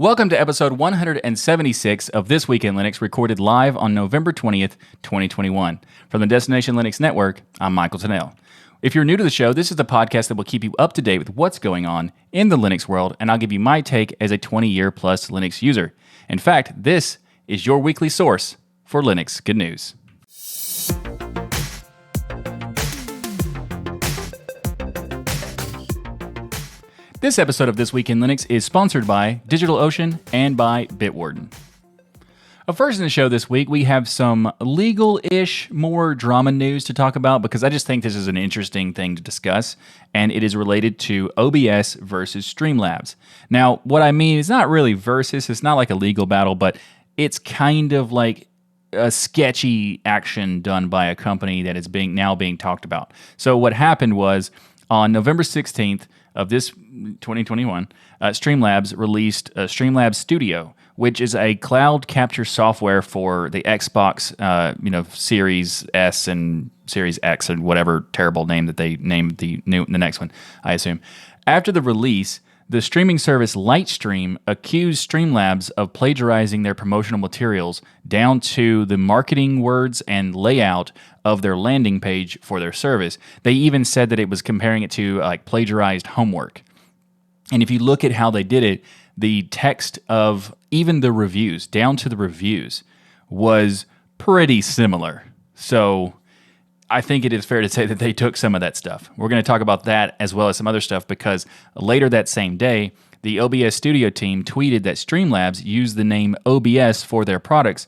Welcome to episode 176 of This Week in Linux, recorded live on November 20th, 2021. From the Destination Linux Network, I'm Michael Tunnell. If you're new to the show, this is the podcast that will keep you up to date with what's going on in the Linux world, and I'll give you my take as a 20-year-plus Linux user. In fact, this is your weekly source for Linux good news. This episode of This Week in Linux is sponsored by DigitalOcean and by Bitwarden. First in the show this week, we have some legal-ish, more drama news to talk about because I just think this is an interesting thing to discuss, and it is related to OBS versus Streamlabs. Now, what I mean is not really versus, it's not like a legal battle, but it's kind of like a sketchy action done by a company that is now being talked about. So what happened was, on November 16th of this 2021, Streamlabs released Streamlabs Studio, which is a cloud capture software for the Xbox, Series S and Series X and whatever terrible name that they named the next one, I assume. After the release, the streaming service Lightstream accused Streamlabs of plagiarizing their promotional materials down to the marketing words and layout of their landing page for their service. They even said that it was comparing it to like plagiarized homework. And if you look at how they did it, the text of even the reviews, down to the reviews, was pretty similar. So I think it is fair to say that they took some of that stuff. We're going to talk about that as well as some other stuff because later that same day, the OBS Studio team tweeted that Streamlabs used the name OBS for their products,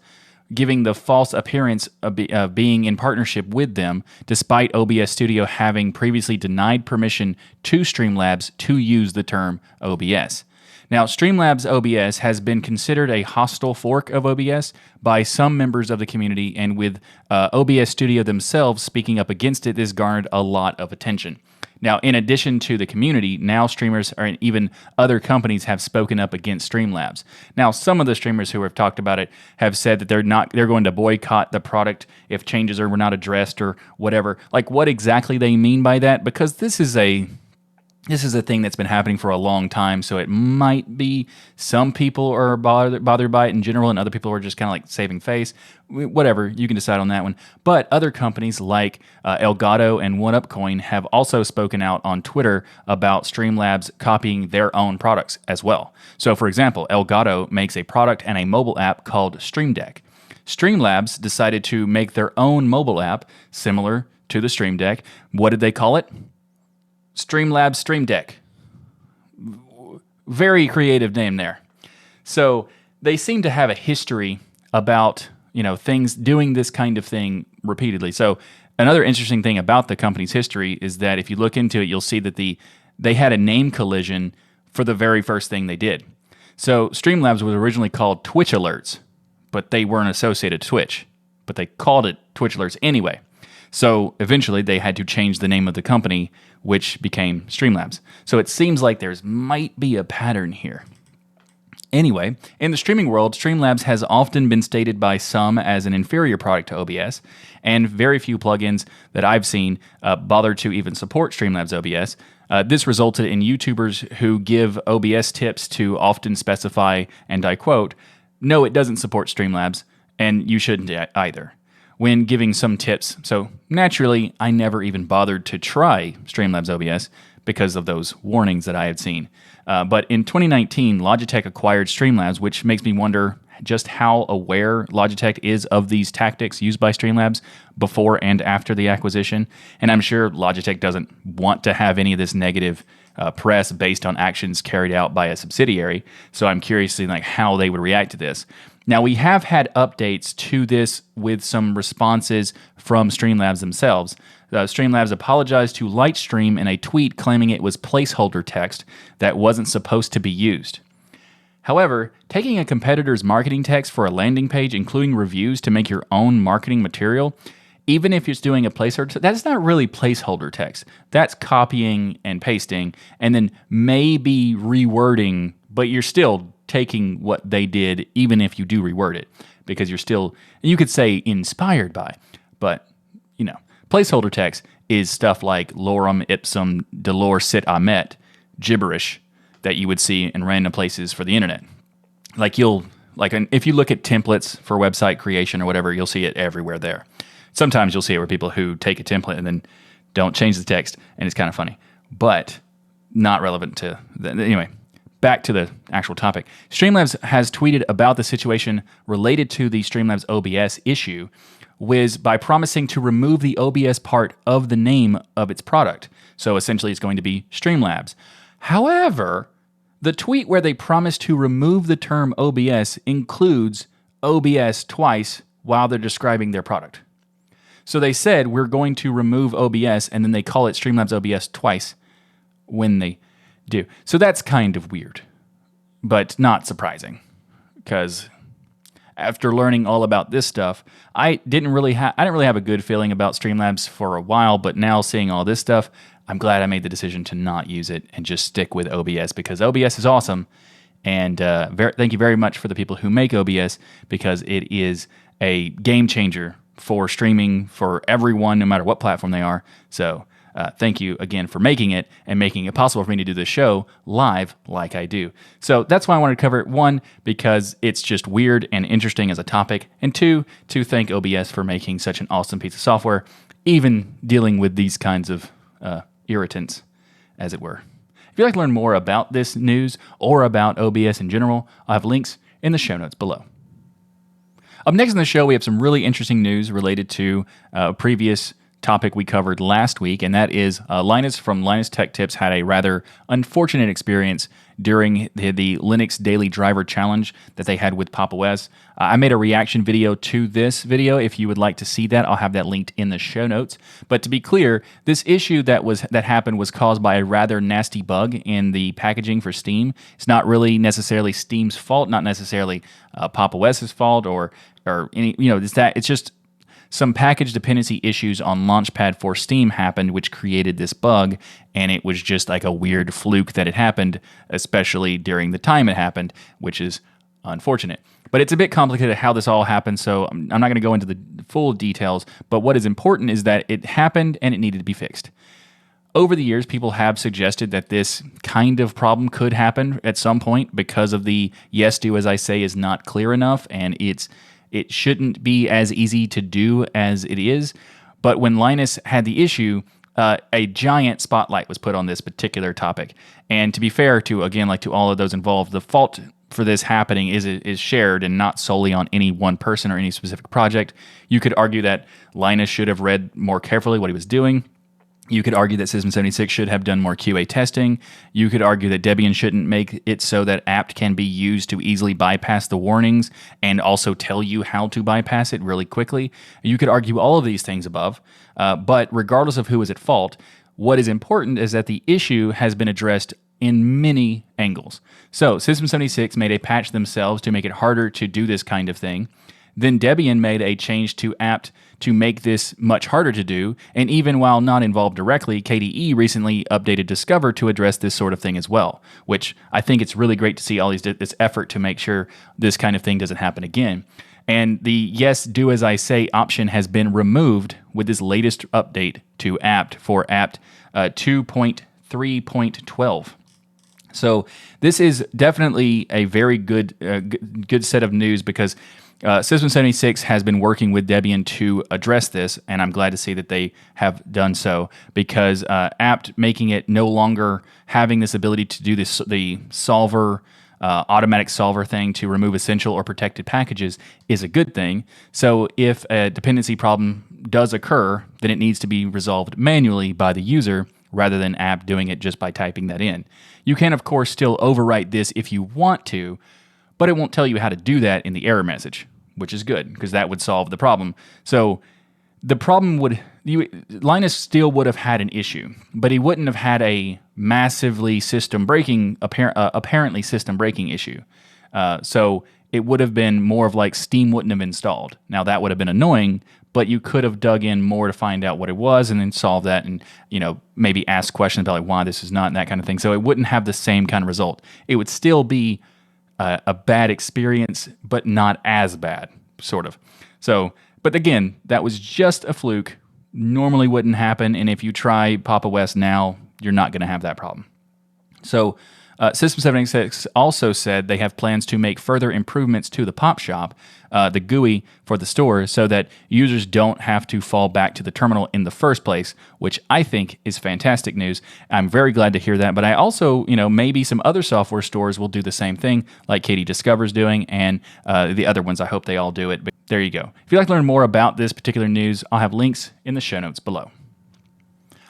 giving the false appearance of being in partnership with them, despite OBS Studio having previously denied permission to Streamlabs to use the term OBS. Now, Streamlabs OBS has been considered a hostile fork of OBS by some members of the community, and with OBS Studio themselves speaking up against it, this garnered a lot of attention. Now, in addition to the community, now streamers and even other companies have spoken up against Streamlabs. Now, some of the streamers who have talked about it have said that they're going to boycott the product if changes were not addressed or whatever. Like, what exactly they mean by that? Because this is a thing that's been happening for a long time, so it might be some people are bothered by it in general, and other people are just kind of like saving face. Whatever, you can decide on that one. But other companies like Elgato and OneUpCoin have also spoken out on Twitter about Streamlabs copying their own products as well. So, for example, Elgato makes a product and a mobile app called Stream Deck. Streamlabs decided to make their own mobile app similar to the Stream Deck. What did they call it? Streamlabs Stream Deck. Very creative name there. So they seem to have a history about, things doing this kind of thing repeatedly. So another interesting thing about the company's history is that if you look into it, you'll see that they had a name collision for the very first thing they did. So Streamlabs was originally called Twitch Alerts, but they weren't associated to Twitch, but they called it Twitch Alerts anyway. So eventually they had to change the name of the company, which became Streamlabs. So it seems like there might be a pattern here. Anyway, in the streaming world, Streamlabs has often been stated by some as an inferior product to OBS, and very few plugins that I've seen bother to even support Streamlabs OBS. This resulted in YouTubers who give OBS tips to often specify, and I quote, "No, it doesn't support Streamlabs, and you shouldn't either," when giving some tips. So naturally, I never even bothered to try Streamlabs OBS because of those warnings that I had seen. But in 2019, Logitech acquired Streamlabs, which makes me wonder just how aware Logitech is of these tactics used by Streamlabs before and after the acquisition. And I'm sure Logitech doesn't want to have any of this negative press based on actions carried out by a subsidiary. So I'm curious to see how they would react to this. Now, we have had updates to this with some responses from Streamlabs themselves. Streamlabs apologized to Lightstream in a tweet claiming it was placeholder text that wasn't supposed to be used. However, taking a competitor's marketing text for a landing page, including reviews, to make your own marketing material, even if it's doing a placeholder, that's not really placeholder text. That's copying and pasting, and then maybe rewording, but you're still taking what they did, even if you do reword it, because you could say inspired by, but, placeholder text is stuff like lorem ipsum dolor sit amet, gibberish that you would see in random places for the internet. like if you look at templates for website creation or whatever, you'll see it everywhere there. Sometimes you'll see it where people who take a template and then don't change the text, and it's kind of funny, but not relevant to anyway. Back to the actual topic. Streamlabs has tweeted about the situation related to the Streamlabs OBS issue by promising to remove the OBS part of the name of its product. So essentially it's going to be Streamlabs. However, the tweet where they promise to remove the term OBS includes OBS twice while they're describing their product. So they said, we're going to remove OBS, and then they call it Streamlabs OBS twice when they do. So that's kind of weird, but not surprising, because after learning all about this stuff, I didn't really have a good feeling about Streamlabs for a while, but now seeing all this stuff, I'm glad I made the decision to not use it and just stick with OBS, because OBS is awesome. And thank you very much for the people who make OBS, because it is a game changer for streaming for everyone, no matter what platform they are. So thank you again for making it and making it possible for me to do this show live like I do. So that's why I wanted to cover it. One, because it's just weird and interesting as a topic. And two, to thank OBS for making such an awesome piece of software, even dealing with these kinds of irritants, as it were. If you'd like to learn more about this news or about OBS in general, I'll have links in the show notes below. Up next in the show, we have some really interesting news related to a previous topic we covered last week, and that is Linus from Linus Tech Tips had a rather unfortunate experience during the Linux Daily Driver Challenge that they had with Pop! OS. I made a reaction video to this video. If you would like to see that, I'll have that linked in the show notes. But to be clear, this issue that happened was caused by a rather nasty bug in the packaging for Steam. It's not really necessarily Steam's fault, not necessarily Pop! OS's fault, or any, it's just some package dependency issues on Launchpad for Steam happened, which created this bug, and it was just like a weird fluke that it happened, especially during the time it happened, which is unfortunate. But it's a bit complicated how this all happened, so I'm not going to go into the full details, but what is important is that it happened and it needed to be fixed. Over the years, people have suggested that this kind of problem could happen at some point because of the yes do as I say is not clear enough, and it shouldn't be as easy to do as it is. But when Linus had the issue, a giant spotlight was put on this particular topic. And to be fair to all of those involved, the fault for this happening is shared and not solely on any one person or any specific project. You could argue that Linus should have read more carefully what he was doing. You could argue that System76 should have done more QA testing. You could argue that Debian shouldn't make it so that apt can be used to easily bypass the warnings and also tell you how to bypass it really quickly. You could argue all of these things above, but regardless of who is at fault, what is important is that the issue has been addressed in many angles. So System76 made a patch themselves to make it harder to do this kind of thing. Then Debian made a change to apt to make this much harder to do, and even while not involved directly, KDE recently updated Discover to address this sort of thing as well, which I think it's really great to see all this effort to make sure this kind of thing doesn't happen again. And the yes, do as I say option has been removed with this latest update to apt for apt 2.3.12. So this is definitely a very good set of news, because System76 has been working with Debian to address this, and I'm glad to see that they have done so, because apt making it no longer having this ability to do the solver, automatic solver thing to remove essential or protected packages is a good thing. So if a dependency problem does occur, then it needs to be resolved manually by the user rather than apt doing it just by typing that in. You can, of course, still overwrite this if you want to, but it won't tell you how to do that in the error message, which is good, because that would solve the problem. So the problem Linus still would have had an issue, but he wouldn't have had a massively apparently system breaking issue. So it would have been more of like Steam wouldn't have installed. Now that would have been annoying, but you could have dug in more to find out what it was and then solve that, and maybe ask questions about like why this is not, and that kind of thing. So it wouldn't have the same kind of result. It would still be a bad experience, but not as bad, sort of. So, but again, that was just a fluke. Normally wouldn't happen, and if you try Pop! OS now, you're not going to have that problem. So, System76 also said they have plans to make further improvements to the Pop Shop, the GUI for the store, so that users don't have to fall back to the terminal in the first place, which I think is fantastic news. I'm very glad to hear that, but I also, maybe some other software stores will do the same thing, like Katie Discover's doing, and the other ones, I hope they all do it. But there you go. If you'd like to learn more about this particular news, I'll have links in the show notes below.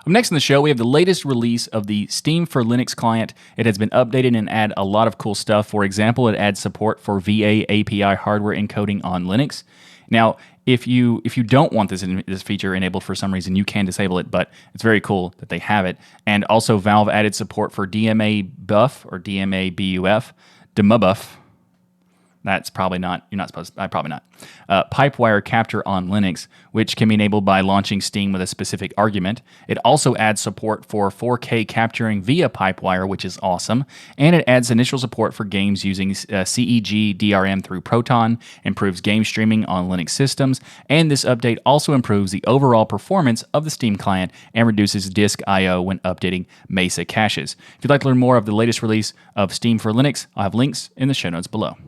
Up next in the show, we have the latest release of the Steam for Linux client. It has been updated and add a lot of cool stuff. For example, it adds support for VA API hardware encoding on Linux. Now, if you don't want this feature enabled for some reason, you can disable it, but it's very cool that they have it. And also, Valve added support for DMA Buff or DMA BUF, DMABUF. That's probably not, you're not supposed to, probably not. Pipewire capture on Linux, which can be enabled by launching Steam with a specific argument. It also adds support for 4K capturing via Pipewire, which is awesome. And it adds initial support for games using CEG DRM through Proton, improves game streaming on Linux systems, and this update also improves the overall performance of the Steam client and reduces disk I/O when updating Mesa caches. If you'd like to learn more of the latest release of Steam for Linux, I'll have links in the show notes below.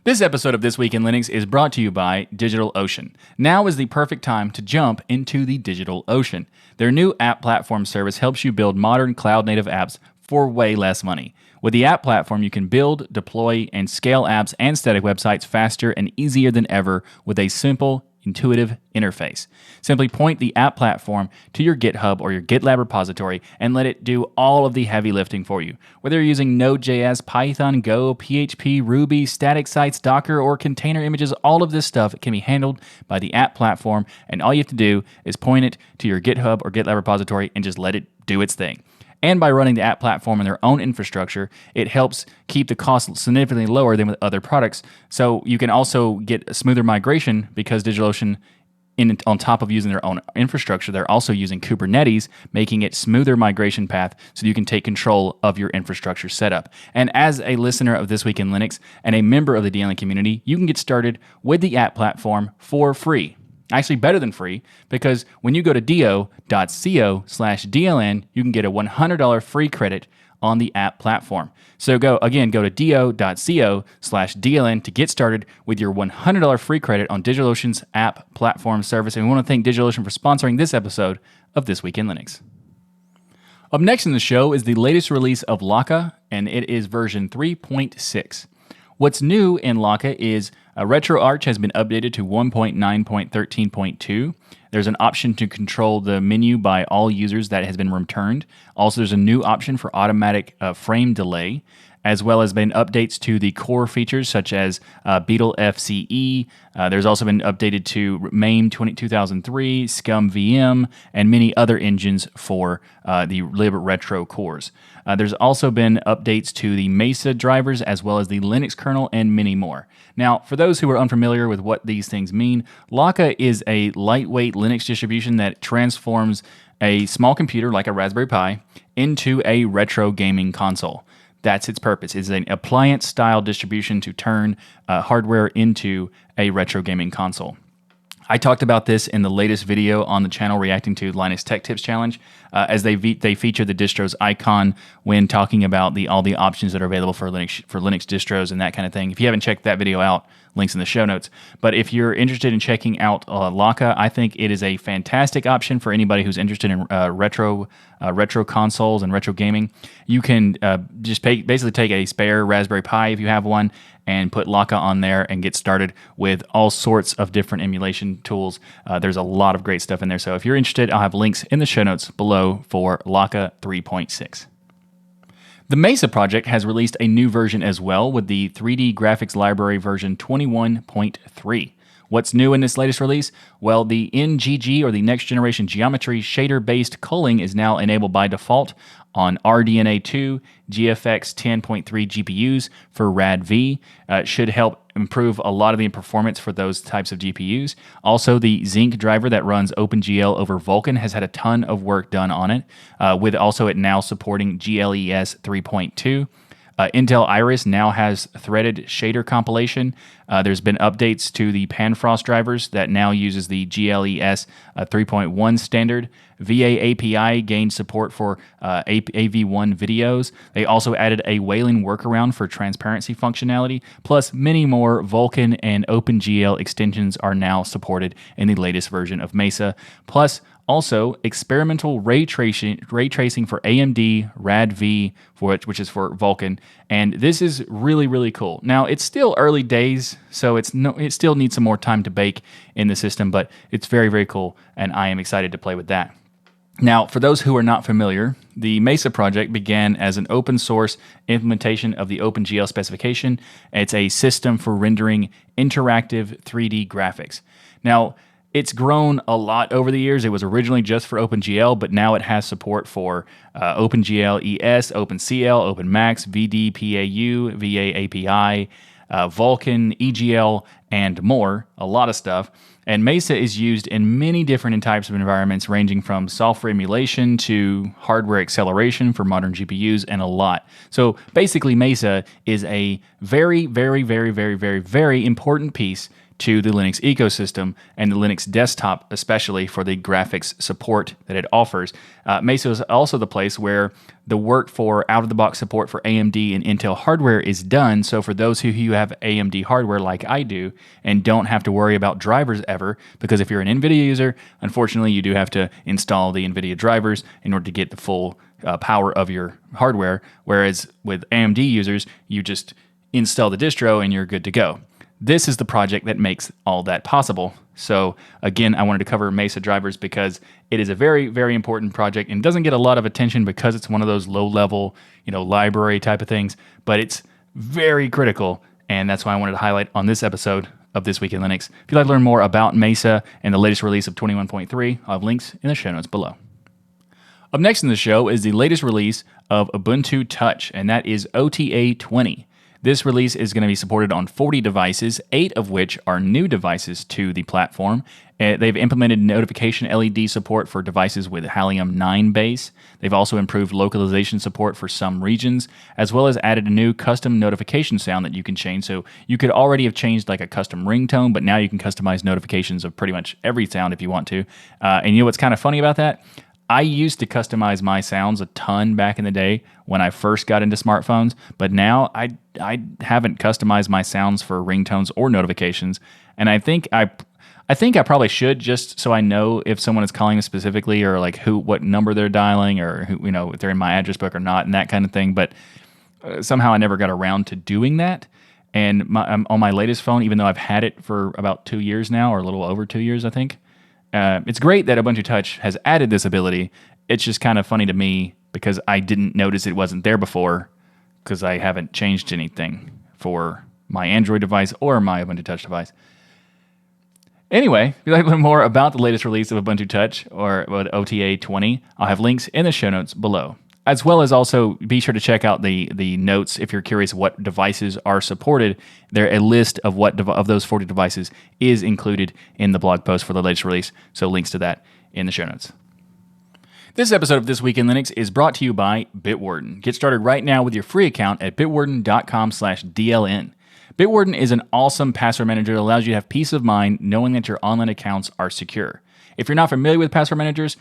This episode of This Week in Linux is brought to you by DigitalOcean. Now is the perfect time to jump into the DigitalOcean. Their new app platform service helps you build modern cloud-native apps for way less money. With the app platform, you can build, deploy, and scale apps and static websites faster and easier than ever with a simple, intuitive interface. Simply point the app platform to your GitHub or your GitLab repository and let it do all of the heavy lifting for you. Whether you're using Node.js, Python, Go, PHP, Ruby, static sites, Docker, or container images, all of this stuff can be handled by the app platform, and all you have to do is point it to your GitHub or GitLab repository and just let it do its thing. And by running the app platform in their own infrastructure, it helps keep the cost significantly lower than with other products. So you can also get a smoother migration because DigitalOcean, on top of using their own infrastructure, they're also using Kubernetes, making it smoother migration path so you can take control of your infrastructure setup. And as a listener of This Week in Linux and a member of the DLN community, you can get started with the app platform for free. Actually, better than free, because when you go to do.co/DLN, you can get a $100 free credit on the app platform. So go to do.co/DLN to get started with your $100 free credit on DigitalOcean's app platform service. And we want to thank DigitalOcean for sponsoring this episode of This Week in Linux. Up next in the show is the latest release of Laka, and it is version 3.6. What's new in Laka is RetroArch has been updated to 1.9.13.2. There's an option to control the menu by all users that has been returned. Also, there's a new option for automatic frame delay, as well as been updates to the core features such as Beetle FCE. There's also been updated to MAME 2003, Scum VM, and many other engines for the libretro cores. There's also been updates to the Mesa drivers as well as the Linux kernel and many more. Now, for those who are unfamiliar with what these things mean, Laka is a lightweight Linux distribution that transforms a small computer like a Raspberry Pi into a retro gaming console. That's its purpose. It's an appliance-style distribution to turn hardware into a retro gaming console. I talked about this in the latest video on the channel reacting to Linus Tech Tips Challenge, as they feature the distro's icon when talking about all the options that are available for Linux distros and that kind of thing. If you haven't checked that video out, links in the show notes. But if you're interested in checking out Laka, I think it is a fantastic option for anybody who's interested in retro consoles and retro gaming. You can just basically take a spare Raspberry Pi if you have one and put Laka on there and get started with all sorts of different emulation tools. There's a lot of great stuff in there. So if you're interested, I'll have links in the show notes below for Laka 3.6. The Mesa project has released a new version as well with the 3D graphics library version 21.3. What's new in this latest release? Well, the NGG, or the Next Generation Geometry shader-based culling, is now enabled by default on RDNA 2 GFX 10.3 GPUs for RAD-V. It should help improve a lot of the performance for those types of GPUs. Also, the Zinc driver that runs OpenGL over Vulkan has had a ton of work done on it, with also it now supporting GLES 3.2. Intel Iris now has threaded shader compilation. There's been updates to the Panfrost drivers that now uses the GLES 3.1 standard. VA API gained support for AV1 videos. They also added a Wayland workaround for transparency functionality, plus many more Vulkan and OpenGL extensions are now supported in the latest version of Mesa. Plus, also, experimental ray tracing for AMD RAD-V, which is for Vulkan, and this is really, really cool. Now, it's still early days, so it still needs some more time to bake in the system, but it's very, very cool, and I am excited to play with that. Now, for those who are not familiar, the Mesa project began as an open source implementation of the OpenGL specification. It's a system for rendering interactive 3D graphics. Now, it's grown a lot over the years. It was originally just for OpenGL, but now it has support for OpenGL ES, OpenCL, OpenMax, VDPAU, VA API, Vulkan, EGL, and more. A lot of stuff. And Mesa is used in many different types of environments, ranging from software emulation to hardware acceleration for modern GPUs, and a lot. So basically, Mesa is a very, very, very, very, very, very important piece to the Linux ecosystem and the Linux desktop, especially for the graphics support that it offers. Mesa is also the place where the work for out-of-the-box support for AMD and Intel hardware is done. So for those who have AMD hardware like I do and don't have to worry about drivers ever, because if you're an NVIDIA user, unfortunately you do have to install the NVIDIA drivers in order to get the full power of your hardware, whereas with AMD users, you just install the distro and you're good to go. This is the project that makes all that possible. So again, I wanted to cover Mesa drivers because it is a very, very important project and doesn't get a lot of attention because it's one of those low-level, library type of things, but it's very critical, and that's why I wanted to highlight on this episode of This Week in Linux. If you'd like to learn more about Mesa and the latest release of 21.3, I'll have links in the show notes below. Up next in the show is the latest release of Ubuntu Touch, and that is OTA 20. This release is going to be supported on 40 devices, 8 of which are new devices to the platform. They've implemented notification LED support for devices with Halium 9 base. They've also improved localization support for some regions, as well as added a new custom notification sound that you can change. So you could already have changed like a custom ringtone, but now you can customize notifications of pretty much every sound if you want to. And you know what's kind of funny about that? I used to customize my sounds a ton back in the day when I first got into smartphones, but now I haven't customized my sounds for ringtones or notifications, and I think I probably should, just so I know if someone is calling me specifically, or like what number they're dialing, or who, if they're in my address book or not, and that kind of thing. But somehow I never got around to doing that. And on my latest phone, even though I've had it for about 2 years now, or a little over 2 years, I think. It's great that Ubuntu Touch has added this ability. It's just kind of funny to me because I didn't notice it wasn't there before because I haven't changed anything for my Android device or my Ubuntu Touch device. Anyway, if you'd like to learn more about the latest release of Ubuntu Touch or OTA 20, I'll have links in the show notes below. As well as also be sure to check out the notes if you're curious what devices are supported. A list of of those 40 devices is included in the blog post for the latest release, so links to that in the show notes. This episode of This Week in Linux is brought to you by Bitwarden. Get started right now with your free account at bitwarden.com/DLN. Bitwarden is an awesome password manager that allows you to have peace of mind knowing that your online accounts are secure. If you're not familiar with password managers,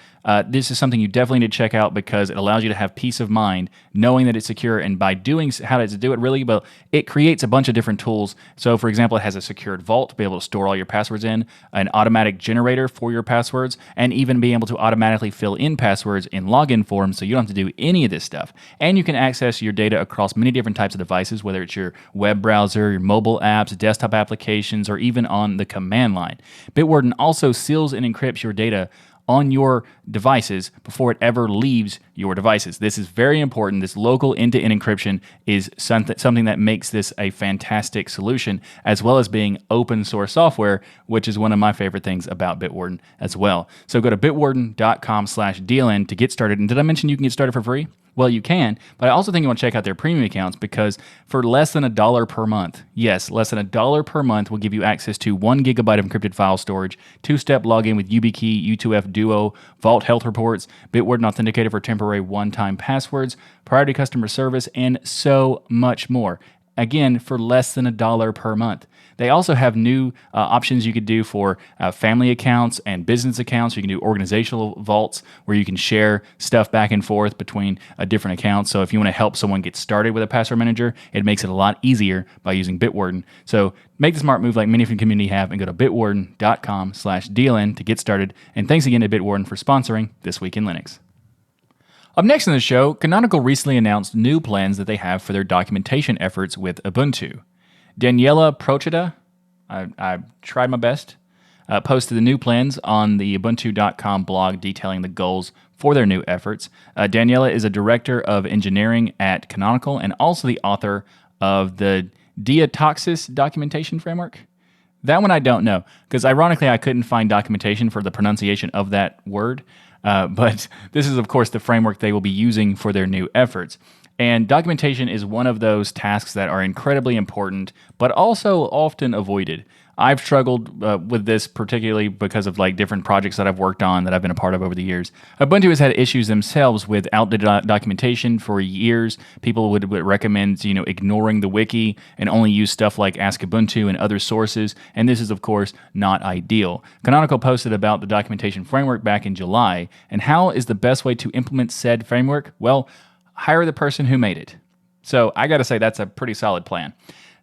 this is something you definitely need to check out because it allows you to have peace of mind knowing that it's secure. And by doing how to do it really, well, it creates a bunch of different tools. So for example, it has a secured vault to be able to store all your passwords in, an automatic generator for your passwords, and even be able to automatically fill in passwords in login forms so you don't have to do any of this stuff. And you can access your data across many different types of devices, whether it's your web browser, your mobile apps, desktop applications, or even on the command line. Bitwarden also seals and encrypts your data on your devices before it ever leaves your devices. This is very important. This local end-to-end encryption is something that makes this a fantastic solution, as well as being open source software, which is one of my favorite things about Bitwarden as well. So go to bitwarden.com/DLN to get started. And did I mention you can get started for free? Well, you can, but I also think you want to check out their premium accounts because for less than $1 per month, yes, less than $1 per month will give you access to 1 gigabyte of encrypted file storage, 2-step login with YubiKey, U2F Duo, Vault Health Reports, Bitwarden Authenticator for temporary one-time passwords, priority customer service, and so much more. Again, for less than $1 per month. They also have new options you could do for family accounts and business accounts. You can do organizational vaults where you can share stuff back and forth between different accounts. So if you want to help someone get started with a password manager, it makes it a lot easier by using Bitwarden. So make the smart move like many of the community have and go to bitwarden.com/DLN to get started. And thanks again to Bitwarden for sponsoring This Week in Linux. Up next in the show, Canonical recently announced new plans that they have for their documentation efforts with Ubuntu. Daniela Procida, I tried my best, posted the new plans on the Ubuntu.com blog detailing the goals for their new efforts. Daniela is a director of engineering at Canonical and also the author of the Diatoxis documentation framework. That one I don't know, because ironically I couldn't find documentation for the pronunciation of that word. But this is, of course, the framework they will be using for their new efforts. And documentation is one of those tasks that are incredibly important, but also often avoided. I've struggled with this particularly because of like different projects that I've worked on that I've been a part of over the years. Ubuntu has had issues themselves with outdated documentation for years. People would recommend, ignoring the wiki and only use stuff like Ask Ubuntu and other sources. And this is, of course, not ideal. Canonical posted about the documentation framework back in July. And how is the best way to implement said framework? Well, hire the person who made it. So I got to say that's a pretty solid plan.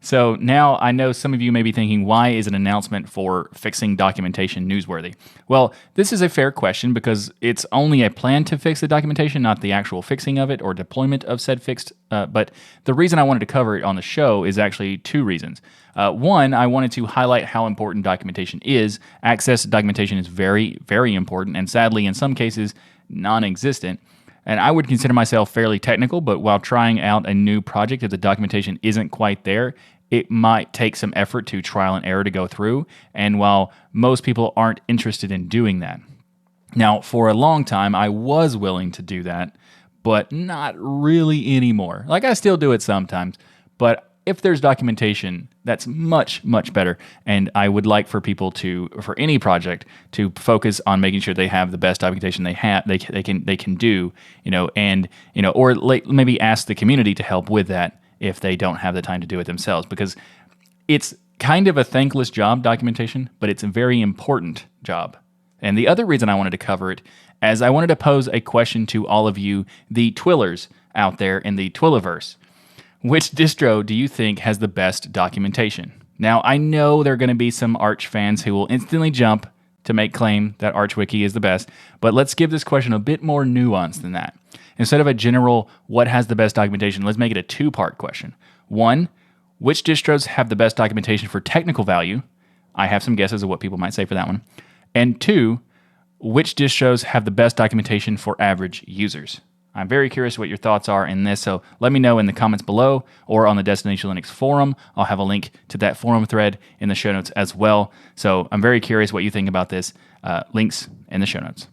So now I know some of you may be thinking, why is an announcement for fixing documentation newsworthy? Well, this is a fair question because it's only a plan to fix the documentation, not the actual fixing of it or deployment of said fixed. But the reason I wanted to cover it on the show is actually two reasons. One, I wanted to highlight how important documentation is. Access to documentation is very, very important, and sadly, in some cases, non-existent. And I would consider myself fairly technical, but while trying out a new project, if the documentation isn't quite there, it might take some effort to trial and error to go through. And while most people aren't interested in doing that. Now, for a long time, I was willing to do that, but not really anymore. Like, I still do it sometimes, but if there's documentation, that's much, much better. And I would like for people to, for any project, to focus on making sure they have the best documentation they can do, or maybe ask the community to help with that if they don't have the time to do it themselves, because it's kind of a thankless job, documentation, but it's a very important job. And the other reason I wanted to cover it, as I wanted to pose a question to all of you, the Twillers out there in the Twilliverse. Which distro do you think has the best documentation? Now, I know there are going to be some Arch fans who will instantly jump to make claim that ArchWiki is the best, but let's give this question a bit more nuance than that. Instead of a general, what has the best documentation, let's make it a two-part question. One, which distros have the best documentation for technical value? I have some guesses of what people might say for that one. And two, which distros have the best documentation for average users? I'm very curious what your thoughts are in this, so let me know in the comments below or on the Destination Linux forum. I'll have a link to that forum thread in the show notes as well. So I'm very curious what you think about this. Links in the show notes.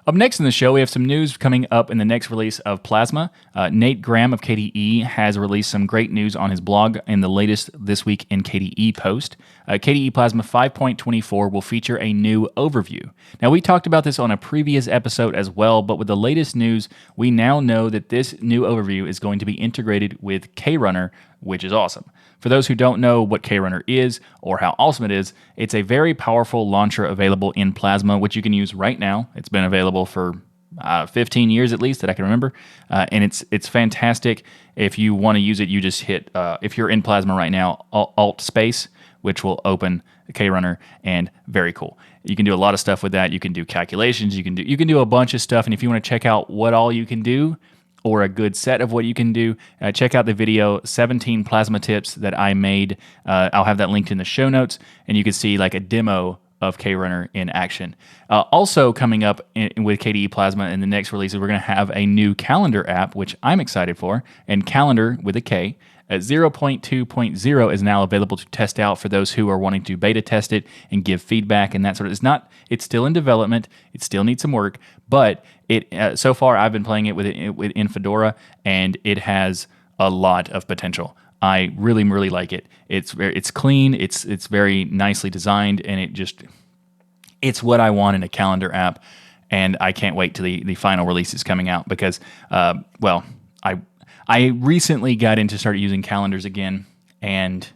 Up next in the show, we have some news coming up in the next release of Plasma. Nate Graham of KDE has released some great news on his blog in the latest This Week in KDE post. KDE Plasma 5.24 will feature a new overview. Now, we talked about this on a previous episode as well, but with the latest news, we now know that this new overview is going to be integrated with KRunner, which is awesome. For those who don't know what KRunner is or how awesome it is, it's a very powerful launcher available in Plasma, which you can use right now. It's been available for 15 years at least that I can remember, and it's fantastic. If you want to use it, you just hit, if you're in Plasma right now, Alt space, which will open KRunner, and very cool. You can do a lot of stuff with that. You can do calculations. You can do a bunch of stuff, and if you want to check out what all you can do, or a good set of what you can do, check out the video 17 Plasma tips that I made. I'll have that linked in the show notes, and you can see like a demo of KRunner in action. Also coming up with KDE Plasma in the next releases, we're going to have a new calendar app, which I'm excited for, and calendar with a K. 0.2.0 is now available to test out for those who are wanting to beta test it and give feedback and that sort of. It's still in development. It still needs some work, but so far I've been playing it in Fedora, and it has a lot of potential. I really, really like it. It's clean. It's very nicely designed, and it's what I want in a calendar app. And I can't wait till the final release is coming out because, I recently started using calendars again, and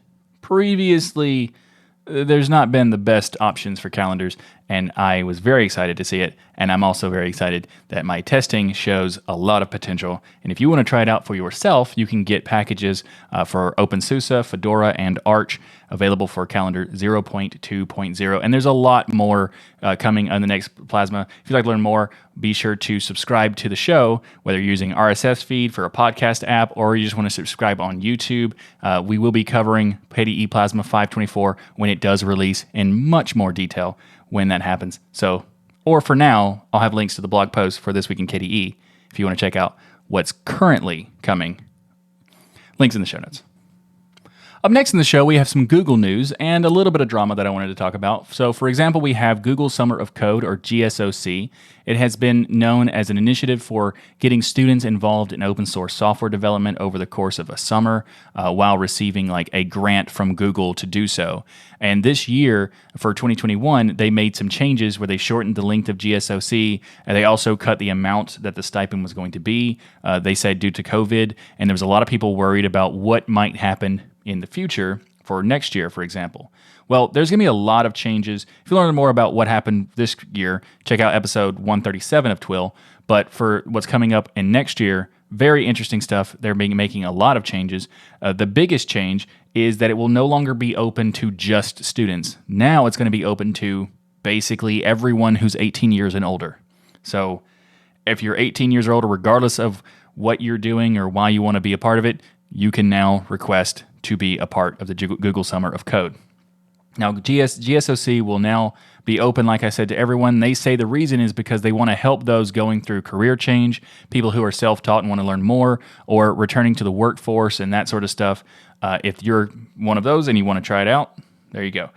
previously there's not been the best options for calendars, and I was very excited to see it, and I'm also very excited that my testing shows a lot of potential. And if you want to try it out for yourself, you can get packages for OpenSUSE, Fedora, and Arch available for Calendar 0.2.0, and there's a lot more coming on the next Plasma. If you'd like to learn more, be sure to subscribe to the show, whether you're using RSS feed for a podcast app or you just want to subscribe on YouTube. We will be covering KDE Plasma 524 when it does release in much more detail when that happens. Or for now, I'll have links to the blog post for This Week in KDE if you want to check out what's currently coming. Links in the show notes. Up next in the show, we have some Google news and a little bit of drama that I wanted to talk about. So, for example, we have Google Summer of Code, or GSOC. It has been known as an initiative for getting students involved in open source software development over the course of a summer while receiving like a grant from Google to do so. And this year, for 2021, they made some changes where they shortened the length of GSOC, and they also cut the amount that the stipend was going to be. They said due to COVID, and there was a lot of people worried about what might happen in the future for next year, for example. Well, there's going to be a lot of changes. If you learn more about what happened this year, check out episode 137 of Twill. But for what's coming up in next year, very interesting stuff. They're making a lot of changes. The biggest change is that it will no longer be open to just students. Now it's going to be open to basically everyone who's 18 years and older. So if you're 18 years or older, regardless of what you're doing or why you want to be a part of it, you can now request to be a part of the Google Summer of Code. Now, GSOC will now be open, like I said, to everyone. They say the reason is because they want to help those going through career change, people who are self-taught and want to learn more, or returning to the workforce and that sort of stuff. If you're one of those and you want to try it out, there you go.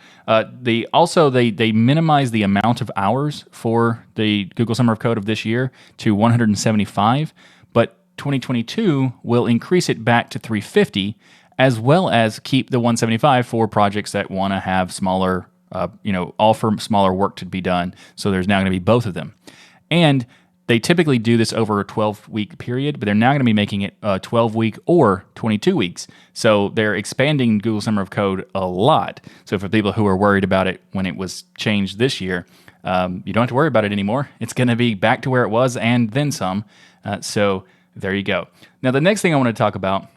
They minimize the amount of hours for the Google Summer of Code of this year to 175, but 2022 will increase it back to 350, as well as keep the 175 for projects that want to have smaller, offer smaller work to be done. So there's now going to be both of them. And they typically do this over a 12-week period, but they're now going to be making it 12-week or 22 weeks. So they're expanding Google Summer of Code a lot. So for people who are worried about it when it was changed this year, you don't have to worry about it anymore. It's going to be back to where it was and then some. So there you go. Now, the next thing I want to talk about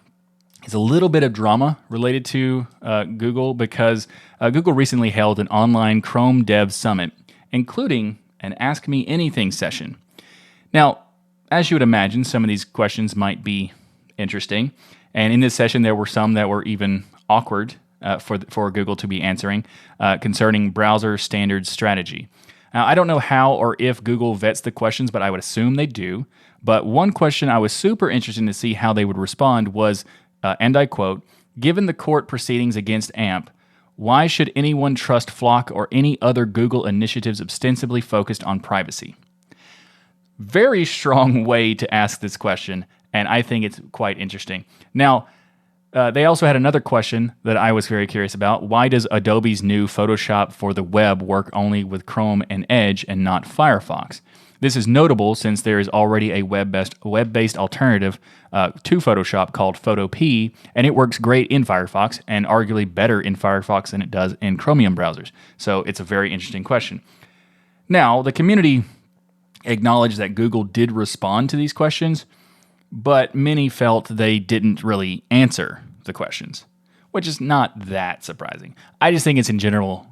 is a little bit of drama related to Google, because Google recently held an online Chrome Dev Summit, including an Ask Me Anything session. Now, as you would imagine, some of these questions might be interesting, and in this session there were some that were even awkward for Google to be answering concerning browser standards strategy. Now, I don't know how or if Google vets the questions, but I would assume they do. But one question I was super interested to see how they would respond was, and I quote, "Given the court proceedings against AMP, why should anyone trust Flock or any other Google initiatives ostensibly focused on privacy?" Very strong way to ask this question, and I think it's quite interesting. Now, they also had another question that I was very curious about. Why does Adobe's new Photoshop for the web work only with Chrome and Edge and not Firefox? This is notable since there is already a web-based alternative to Photoshop called Photopea, and it works great in Firefox and arguably better in Firefox than it does in Chromium browsers. So it's a very interesting question. Now, the community acknowledged that Google did respond to these questions, but many felt they didn't really answer the questions, which is not that surprising. I just think it's in general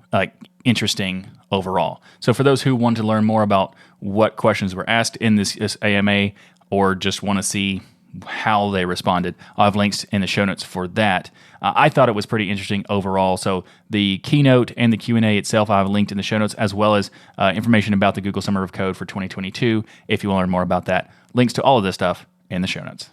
interesting overall. So for those who want to learn more about what questions were asked in this AMA, or just want to see how they responded, I'll have links in the show notes for that. I thought it was pretty interesting overall. So the keynote and the Q&A itself, I have linked in the show notes, as well as information about the Google Summer of Code for 2022. If you want to learn more about that, links to all of this stuff in the show notes.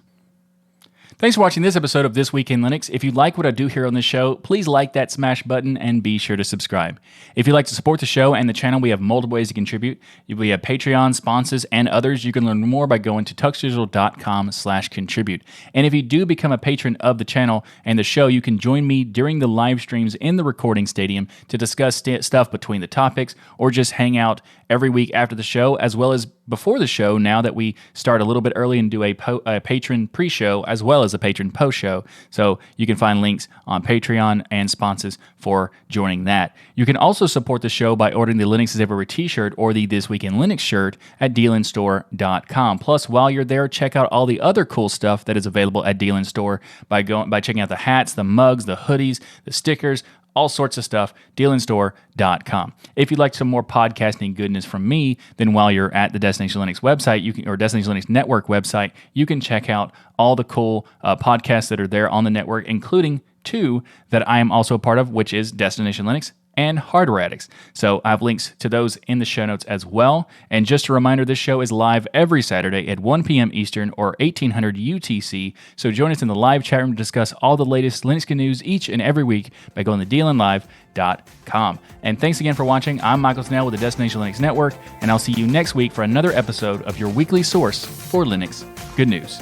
Thanks for watching this episode of This Week in Linux. If you like what I do here on this show, please like that smash button and be sure to subscribe. If you'd like to support the show and the channel, we have multiple ways to contribute. We have Patreon, sponsors, and others. You can learn more by going to tuxdigital.com/contribute. And if you do become a patron of the channel and the show, you can join me during the live streams in the recording stadium to discuss stuff between the topics or just hang out every week after the show, as well as before the show, now that we start a little bit early and do a patron pre-show as well as a patron post-show. So you can find links on Patreon and sponsors for joining that. You can also support the show by ordering the Linux is Everywhere t-shirt or the This Week in Linux shirt at dealinstore.com. Plus, while you're there, check out all the other cool stuff that is available at Deal in Store by checking out the hats, the mugs, the hoodies, the stickers, all sorts of stuff, dealinstore.com. If you'd like some more podcasting goodness from me, then while you're at the Destination Linux website, or Destination Linux Network website, you can check out all the cool podcasts that are there on the network, including 2 that I am also a part of, which is Destination Linux and Hardware Addicts. So I have links to those in the show notes as well. And just a reminder, this show is live every Saturday at 1 p.m. Eastern or 1800 UTC. So join us in the live chat room to discuss all the latest Linux news each and every week by going to dealinlive.com. And thanks again for watching. I'm Michael Snell with the Destination Linux Network, and I'll see you next week for another episode of your weekly source for Linux good news.